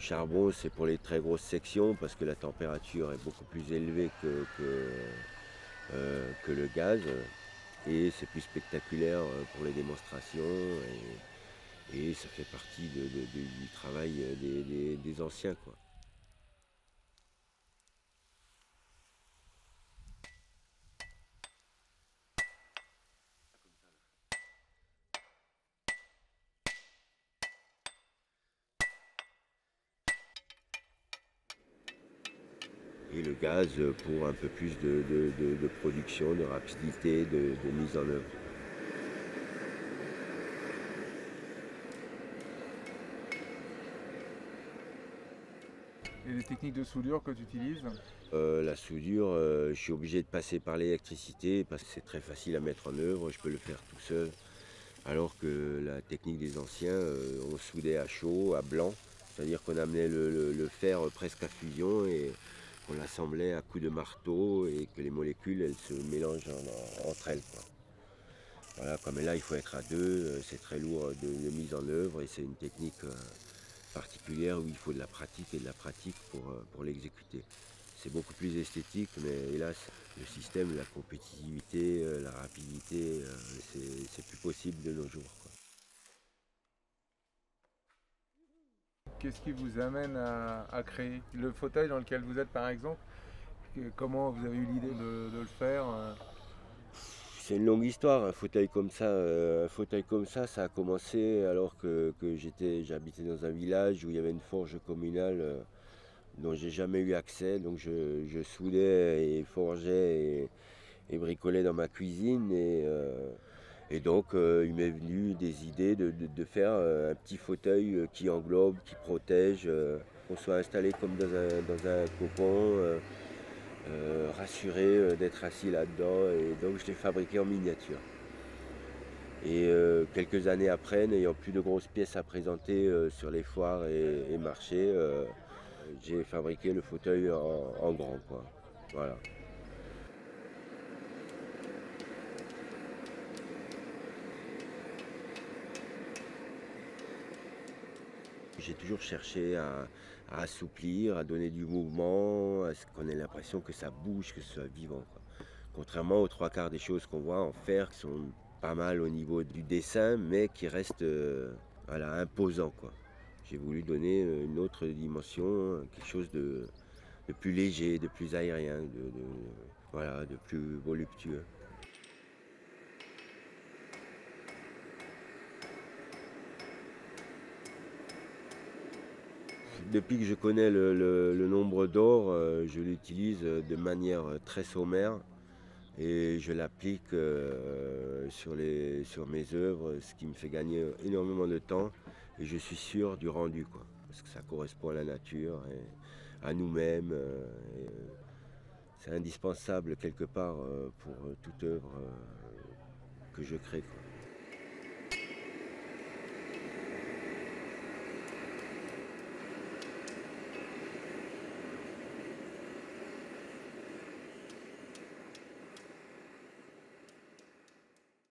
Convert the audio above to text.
charbon, c'est pour les très grosses sections parce que la température est beaucoup plus élevée que le gaz. Et c'est plus spectaculaire pour les démonstrations. Et ça fait partie du travail des anciens, quoi. Et le gaz pour un peu plus de production, de rapidité, de mise en œuvre. Et les techniques de soudure que tu utilises? La soudure, je suis obligé de passer par l'électricité parce que c'est très facile à mettre en œuvre, je peux le faire tout seul. Alors que la technique des anciens, on soudait à chaud, à blanc, c'est-à-dire qu'on amenait le fer presque à fusion et on l'assemblait à coups de marteau et que les molécules elles se mélangent entre elles, quoi. Voilà, comme là il faut être à deux, c'est très lourd de mise en œuvre et c'est une technique particulière où il faut de la pratique et de la pratique pour l'exécuter. C'est beaucoup plus esthétique, mais hélas, le système, la compétitivité, la rapidité, c'est plus possible de nos jours, quoi. Qu'est-ce qui vous amène à créer le fauteuil dans lequel vous êtes par exemple? Comment vous avez eu l'idée de le faire? C'est une longue histoire, un fauteuil comme ça a commencé alors que j'habitais dans un village où il y avait une forge communale dont j'ai jamais eu accès, donc je soudais et forgeais et bricolais dans ma cuisine et donc il m'est venu des idées de faire un petit fauteuil qui englobe, qui protège, qu'on soit installé comme dans un cocon, rassuré d'être assis là-dedans et donc je l'ai fabriqué en miniature. Et quelques années après, n'ayant plus de grosses pièces à présenter sur les foires et marchés, j'ai fabriqué le fauteuil en grand, quoi. Voilà. J'ai toujours cherché à assouplir, à donner du mouvement, à ce qu'on ait l'impression que ça bouge, que ce soit vivant, quoi. Contrairement aux trois quarts des choses qu'on voit en fer, qui sont pas mal au niveau du dessin, mais qui restent voilà, imposants, quoi. J'ai voulu donner une autre dimension, quelque chose de plus léger, de plus aérien, voilà, de plus voluptueux. Depuis que je connais le nombre d'or, je l'utilise de manière très sommaire et je l'applique sur mes œuvres, ce qui me fait gagner énormément de temps et je suis sûr du rendu, quoi, parce que ça correspond à la nature et à nous-mêmes. C'est indispensable quelque part pour toute œuvre que je crée, quoi.